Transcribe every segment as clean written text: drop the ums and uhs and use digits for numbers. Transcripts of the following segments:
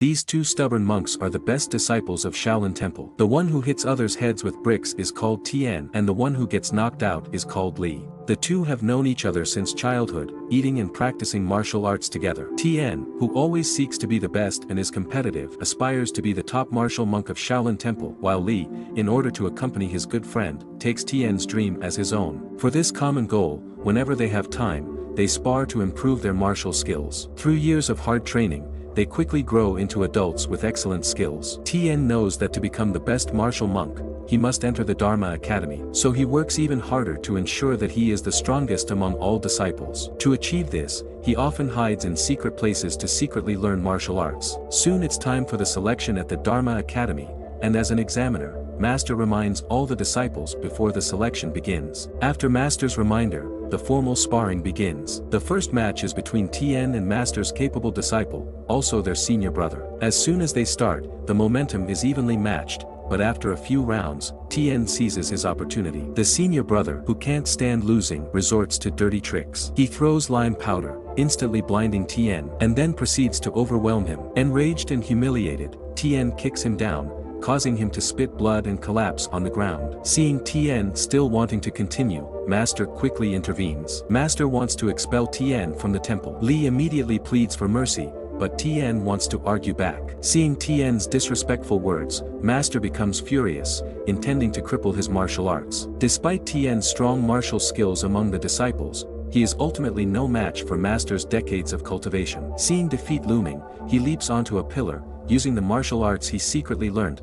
These two stubborn monks are the best disciples of Shaolin Temple. The one who hits others' heads with bricks is called Tien, and the one who gets knocked out is called Li. The two have known each other since childhood, eating and practicing martial arts together. Tien, who always seeks to be the best and is competitive, aspires to be the top martial monk of Shaolin Temple, while Li, in order to accompany his good friend, takes Tien's dream as his own. For this common goal, whenever they have time, they spar to improve their martial skills. Through years of hard training, they quickly grow into adults with excellent skills. Tien knows that to become the best martial monk, he must enter the Dharma Academy, so he works even harder to ensure that he is the strongest among all disciples. To achieve this, he often hides in secret places to secretly learn martial arts. Soon it's time for the selection at the Dharma Academy, and as an examiner, Master reminds all the disciples before the selection begins. After Master's reminder, the formal sparring begins. The first match is between Tien and Master's capable disciple, also their senior brother. As soon as they start, the momentum is evenly matched, but after a few rounds, Tien seizes his opportunity. The senior brother, who can't stand losing, resorts to dirty tricks. He throws lime powder, instantly blinding Tien, and then proceeds to overwhelm him. Enraged and humiliated, Tien kicks him down, causing him to spit blood and collapse on the ground. Seeing Tien still wanting to continue, Master quickly intervenes. Master wants to expel Tien from the temple. Li immediately pleads for mercy, but Tien wants to argue back. Seeing Tien's disrespectful words, Master becomes furious, intending to cripple his martial arts. Despite Tien's strong martial skills among the disciples, he is ultimately no match for Master's decades of cultivation. Seeing defeat looming, he leaps onto a pillar, using the martial arts he secretly learned.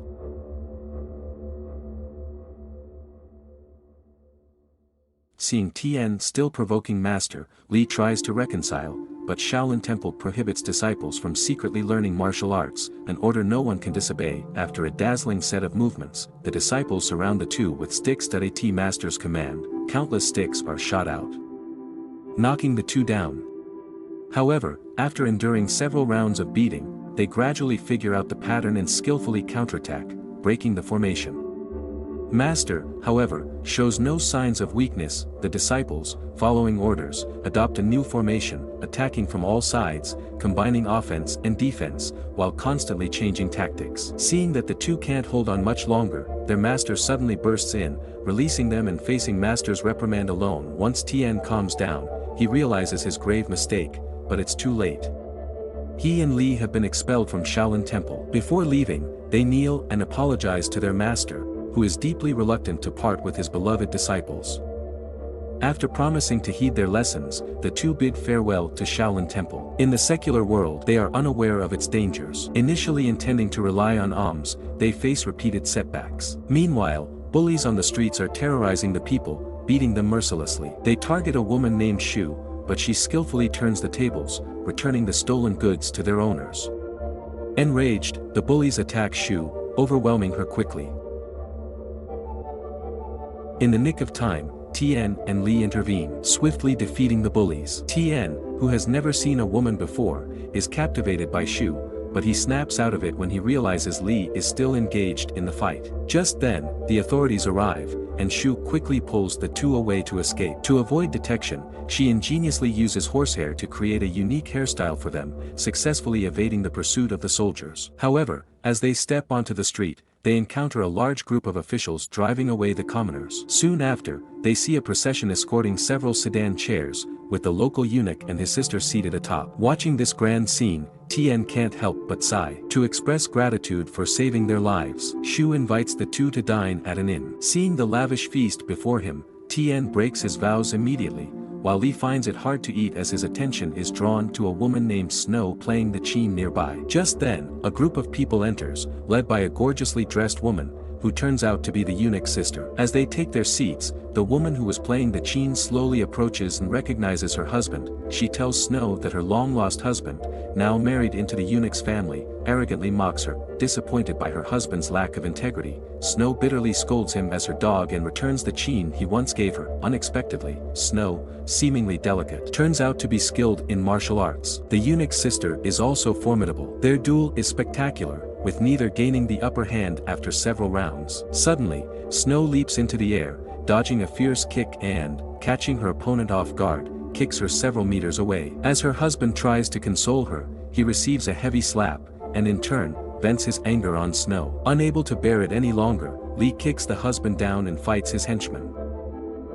Seeing Tien still provoking Master, Li tries to reconcile, but Shaolin Temple prohibits disciples from secretly learning martial arts, an order no one can disobey. After a dazzling set of movements, the disciples surround the two with sticks at Master's command. Countless sticks are shot out, knocking the two down. However, after enduring several rounds of beating, they gradually figure out the pattern and skillfully counterattack, breaking the formation. Master, however, shows no signs of weakness. The disciples, following orders, adopt a new formation, attacking from all sides, combining offense and defense, while constantly changing tactics. Seeing that the two can't hold on much longer, their master suddenly bursts in, releasing them and facing Master's reprimand alone. Once Tien calms down, he realizes his grave mistake, but it's too late. He and Li have been expelled from Shaolin Temple. Before leaving, they kneel and apologize to their master, who is deeply reluctant to part with his beloved disciples. After promising to heed their lessons, the two bid farewell to Shaolin Temple. In the secular world, they are unaware of its dangers. Initially intending to rely on alms, they face repeated setbacks. Meanwhile, bullies on the streets are terrorizing the people, beating them mercilessly. They target a woman named Shu, but she skillfully turns the tables, returning the stolen goods to their owners. Enraged, the bullies attack Shu, overwhelming her quickly. In the nick of time, Tien and Li intervene, swiftly defeating the bullies. Tien, who has never seen a woman before, is captivated by Shu, but he snaps out of it when he realizes Li is still engaged in the fight. Just then, the authorities arrive, and Shu quickly pulls the two away to escape. To avoid detection, she ingeniously uses horsehair to create a unique hairstyle for them, successfully evading the pursuit of the soldiers. However, as they step onto the street, they encounter a large group of officials driving away the commoners. Soon after, they see a procession escorting several sedan chairs, with the local eunuch and his sister seated atop. Watching this grand scene, Tien can't help but sigh. To express gratitude for saving their lives, Shu invites the two to dine at an inn. Seeing the lavish feast before him, Tien breaks his vows immediately, while Li finds it hard to eat as his attention is drawn to a woman named Snow playing the Tien nearby. Just then, a group of people enters, led by a gorgeously dressed woman, who turns out to be the eunuch's sister. As they take their seats, the woman who was playing the Tien slowly approaches and recognizes her husband. She tells Snow that her long-lost husband, now married into the eunuch's family, arrogantly mocks her. Disappointed by her husband's lack of integrity, Snow bitterly scolds him as her dog and returns the Tien he once gave her. Unexpectedly, Snow, seemingly delicate, turns out to be skilled in martial arts. The eunuch's sister is also formidable. Their duel is spectacular, with neither gaining the upper hand after several rounds. Suddenly, Snow leaps into the air, dodging a fierce kick and, catching her opponent off guard, kicks her several meters away. As her husband tries to console her, he receives a heavy slap, and in turn, vents his anger on Snow. Unable to bear it any longer, Li kicks the husband down and fights his henchman.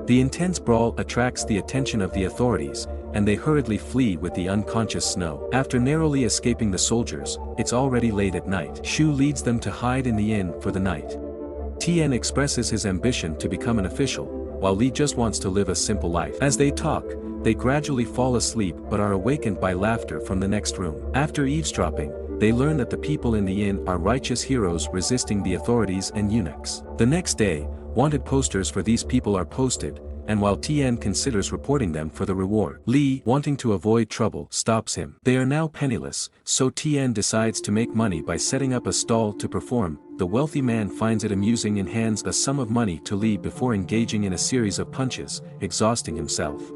The intense brawl attracts the attention of the authorities, and they hurriedly flee with the unconscious Snow. After narrowly escaping the soldiers, it's already late at night. Shu leads them to hide in the inn for the night. Tien expresses his ambition to become an official, while Li just wants to live a simple life. As they talk, they gradually fall asleep but are awakened by laughter from the next room. After eavesdropping, they learn that the people in the inn are righteous heroes resisting the authorities and eunuchs. The next day, wanted posters for these people are posted, and while Tien considers reporting them for the reward, Li, wanting to avoid trouble, stops him. They are now penniless, so Tien decides to make money by setting up a stall to perform. The wealthy man finds it amusing and hands a sum of money to Li before engaging in a series of punches, exhausting himself.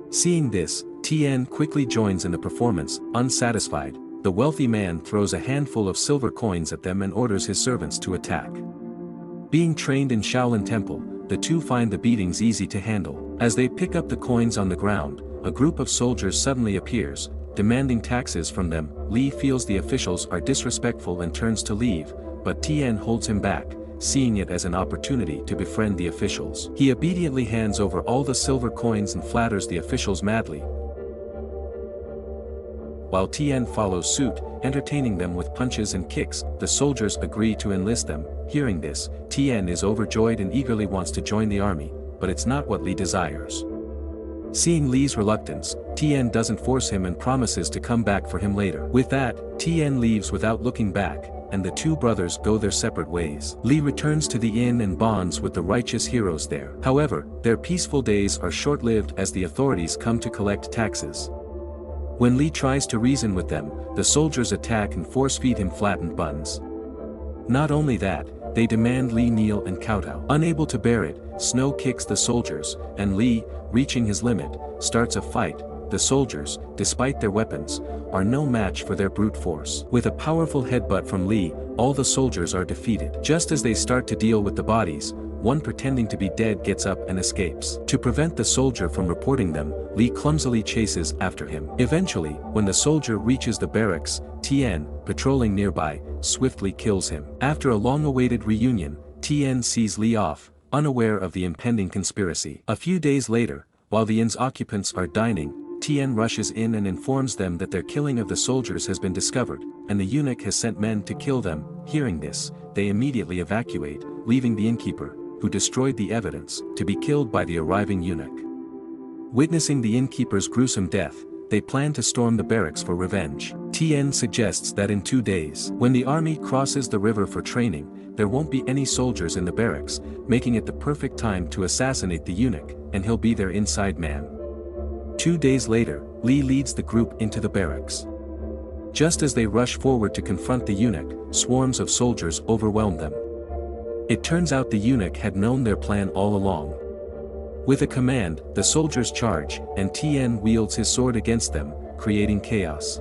Seeing this, Tien quickly joins in the performance. Unsatisfied, the wealthy man throws a handful of silver coins at them and orders his servants to attack. Being trained in Shaolin Temple, the two find the beatings easy to handle. As they pick up the coins on the ground, a group of soldiers suddenly appears, demanding taxes from them. Li feels the officials are disrespectful and turns to leave, but Tien holds him back, seeing it as an opportunity to befriend the officials. He obediently hands over all the silver coins and flatters the officials madly, while Tien follows suit, entertaining them with punches and kicks. The soldiers agree to enlist them. Hearing this, Tien is overjoyed and eagerly wants to join the army, but it's not what Li desires. Seeing Li's reluctance, Tien doesn't force him and promises to come back for him later. With that, Tien leaves without looking back, and the two brothers go their separate ways. Li returns to the inn and bonds with the righteous heroes there. However, their peaceful days are short-lived as the authorities come to collect taxes. When Li tries to reason with them, the soldiers attack and force-feed him flattened buns. Not only that, they demand Li kneel and kowtow. Unable to bear it, Snow kicks the soldiers, and Li, reaching his limit, starts a fight. The soldiers, despite their weapons, are no match for their brute force. With a powerful headbutt from Li, all the soldiers are defeated. Just as they start to deal with the bodies, one pretending to be dead gets up and escapes. To prevent the soldier from reporting them, Li clumsily chases after him. Eventually, when the soldier reaches the barracks, Tien, patrolling nearby, swiftly kills him. After a long-awaited reunion, Tien sees Li off, unaware of the impending conspiracy. A few days later, while the inn's occupants are dining, Tien rushes in and informs them that their killing of the soldiers has been discovered, and the eunuch has sent men to kill them. Hearing this, they immediately evacuate, leaving the innkeeper, who destroyed the evidence, to be killed by the arriving eunuch. Witnessing the innkeeper's gruesome death, they plan to storm the barracks for revenge. Tien suggests that in 2 days, when the army crosses the river for training, there won't be any soldiers in the barracks, making it the perfect time to assassinate the eunuch, and he'll be their inside man. 2 days later, Li leads the group into the barracks. Just as they rush forward to confront the eunuch, swarms of soldiers overwhelm them. It turns out the eunuch had known their plan all along. With a command, the soldiers charge, and Tien wields his sword against them, creating chaos.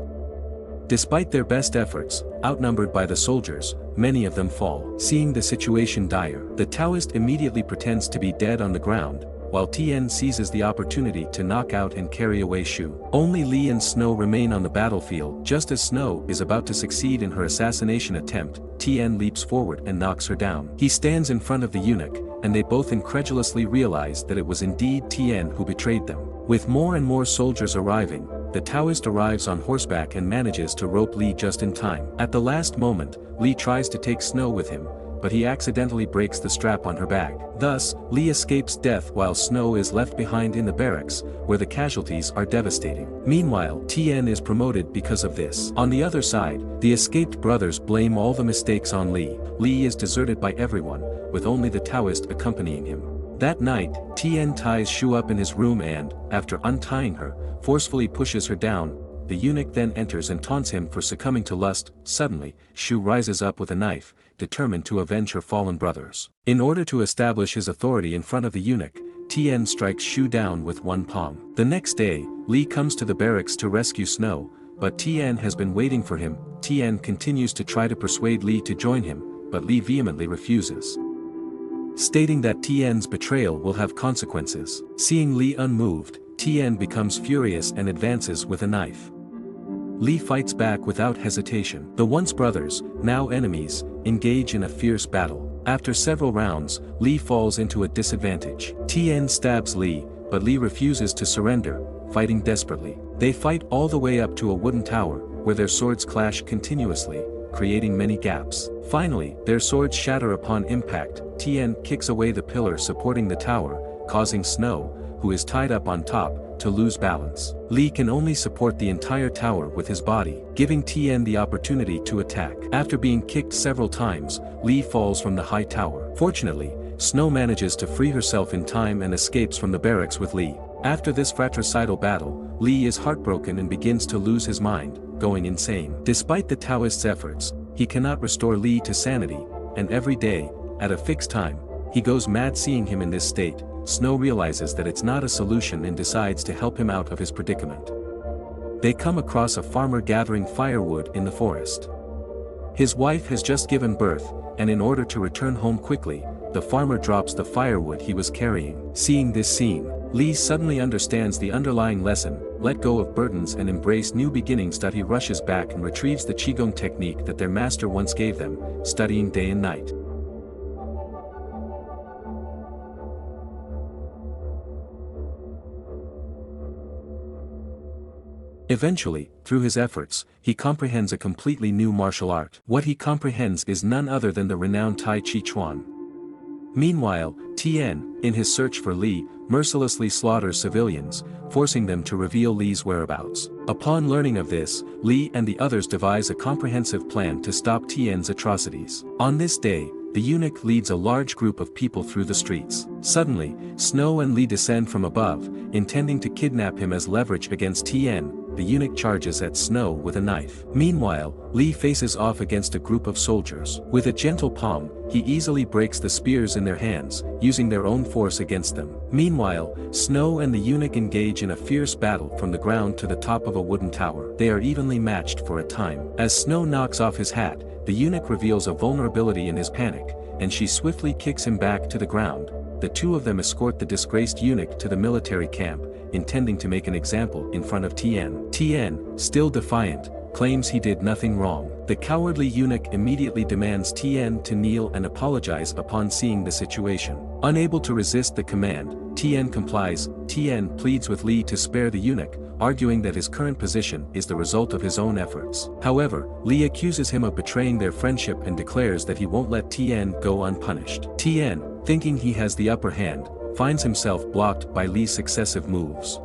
Despite their best efforts, outnumbered by the soldiers, many of them fall. Seeing the situation dire, the Taoist immediately pretends to be dead on the ground, while Tien seizes the opportunity to knock out and carry away Shu. Only Li and Snow remain on the battlefield. Just as Snow is about to succeed in her assassination attempt, Tien leaps forward and knocks her down. He stands in front of the eunuch, and they both incredulously realize that it was indeed Tien who betrayed them. With more and more soldiers arriving, the Taoist arrives on horseback and manages to rope Li just in time. At the last moment, Li tries to take Snow with him, but he accidentally breaks the strap on her bag. Thus, Li escapes death while Snow is left behind in the barracks, where the casualties are devastating. Meanwhile, Tien is promoted because of this. On the other side, the escaped brothers blame all the mistakes on Li. Li is deserted by everyone, with only the Taoist accompanying him. That night, Tien ties Shu up in his room and, after untying her, forcefully pushes her down. The eunuch then enters and taunts him for succumbing to lust. Suddenly, Shu rises up with a knife, determined to avenge her fallen brothers. In order to establish his authority in front of the eunuch, Tien strikes Shu down with one palm. The next day, Li comes to the barracks to rescue Snow, but Tien has been waiting for him. Tien continues to try to persuade Li to join him, but Li vehemently refuses, stating that Tien's betrayal will have consequences. Seeing Li unmoved, Tien becomes furious and advances with a knife. Li fights back without hesitation. The once brothers, now enemies, engage in a fierce battle. After several rounds, Li falls into a disadvantage. Tien stabs Li, but Li refuses to surrender, fighting desperately. They fight all the way up to a wooden tower, where their swords clash continuously, creating many gaps. Finally, their swords shatter upon impact. Tien kicks away the pillar supporting the tower, causing Snow, who is tied up on top, to lose balance. Li can only support the entire tower with his body, giving Tien the opportunity to attack. After being kicked several times, Li falls from the high tower. Fortunately, Snow manages to free herself in time and escapes from the barracks with Li. After this fratricidal battle, Li is heartbroken and begins to lose his mind, going insane. Despite the Taoist's efforts, he cannot restore Li to sanity, and every day, at a fixed time, he goes mad seeing him in this state. Snow realizes that it's not a solution and decides to help him out of his predicament. They come across a farmer gathering firewood in the forest. His wife has just given birth, and in order to return home quickly, the farmer drops the firewood he was carrying. Seeing this scene, Li suddenly understands the underlying lesson: let go of burdens and embrace new beginnings. He rushes back and retrieves the Qigong technique that their master once gave them, studying day and night. Eventually, through his efforts, he comprehends a completely new martial art. What he comprehends is none other than the renowned Tai Chi Chuan. Meanwhile, Tien, in his search for Li, mercilessly slaughters civilians, forcing them to reveal Li's whereabouts. Upon learning of this, Li and the others devise a comprehensive plan to stop Tien's atrocities. On this day, the eunuch leads a large group of people through the streets. Suddenly, Snow and Li descend from above, intending to kidnap him as leverage against Tien. The eunuch charges at Snow with a knife. Meanwhile, Li faces off against a group of soldiers. With a gentle palm, he easily breaks the spears in their hands, using their own force against them. Meanwhile, Snow and the eunuch engage in a fierce battle from the ground to the top of a wooden tower. They are evenly matched for a time. As Snow knocks off his hat, the eunuch reveals a vulnerability in his panic, and she swiftly kicks him back to the ground. The two of them escort the disgraced eunuch to the military camp, intending to make an example in front of Tien. Tien, still defiant, claims he did nothing wrong. The cowardly eunuch immediately demands Tien to kneel and apologize upon seeing the situation. Unable to resist the command, Tien complies. Tien pleads with Li to spare the eunuch, arguing that his current position is the result of his own efforts. However, Li accuses him of betraying their friendship and declares that he won't let Tien go unpunished. Tien, thinking he has the upper hand, finds himself blocked by Li's successive moves.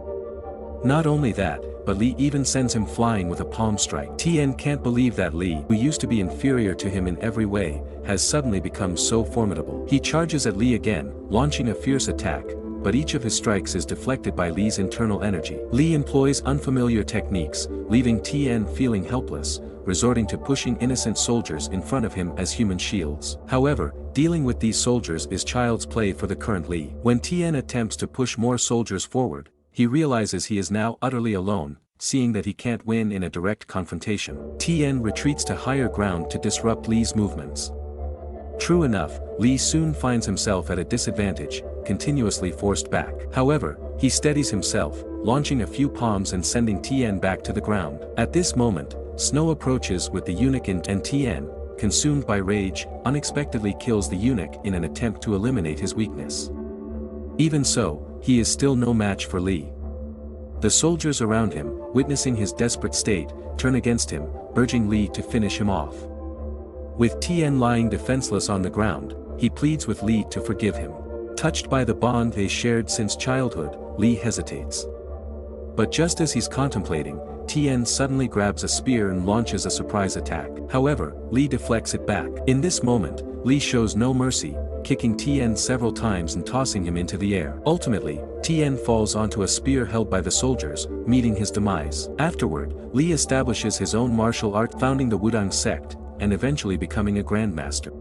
Not only that, but Li even sends him flying with a palm strike. Tien can't believe that Li, who used to be inferior to him in every way, has suddenly become so formidable. He charges at Li again, launching a fierce attack, but each of his strikes is deflected by Li's internal energy. Li employs unfamiliar techniques, leaving Tien feeling helpless, resorting to pushing innocent soldiers in front of him as human shields. However, dealing with these soldiers is child's play for the current Li. When Tien attempts to push more soldiers forward, he realizes he is now utterly alone, seeing that he can't win in a direct confrontation. Tien retreats to higher ground to disrupt Li's movements. True enough, Li soon finds himself at a disadvantage, continuously forced back. However, he steadies himself, launching a few palms and sending Tien back to the ground. At this moment, Snow approaches with the eunuch and Tien, consumed by rage, unexpectedly kills the eunuch in an attempt to eliminate his weakness. Even so, he is still no match for Li. The soldiers around him, witnessing his desperate state, turn against him, urging Li to finish him off. With Tien lying defenseless on the ground, he pleads with Li to forgive him. Touched by the bond they shared since childhood, Li hesitates. But just as he's contemplating, Tien suddenly grabs a spear and launches a surprise attack. However, Li deflects it back. In this moment, Li shows no mercy, kicking Tien several times and tossing him into the air. Ultimately, Tien falls onto a spear held by the soldiers, meeting his demise. Afterward, Li establishes his own martial art, founding the Wudang sect, and eventually becoming a grandmaster.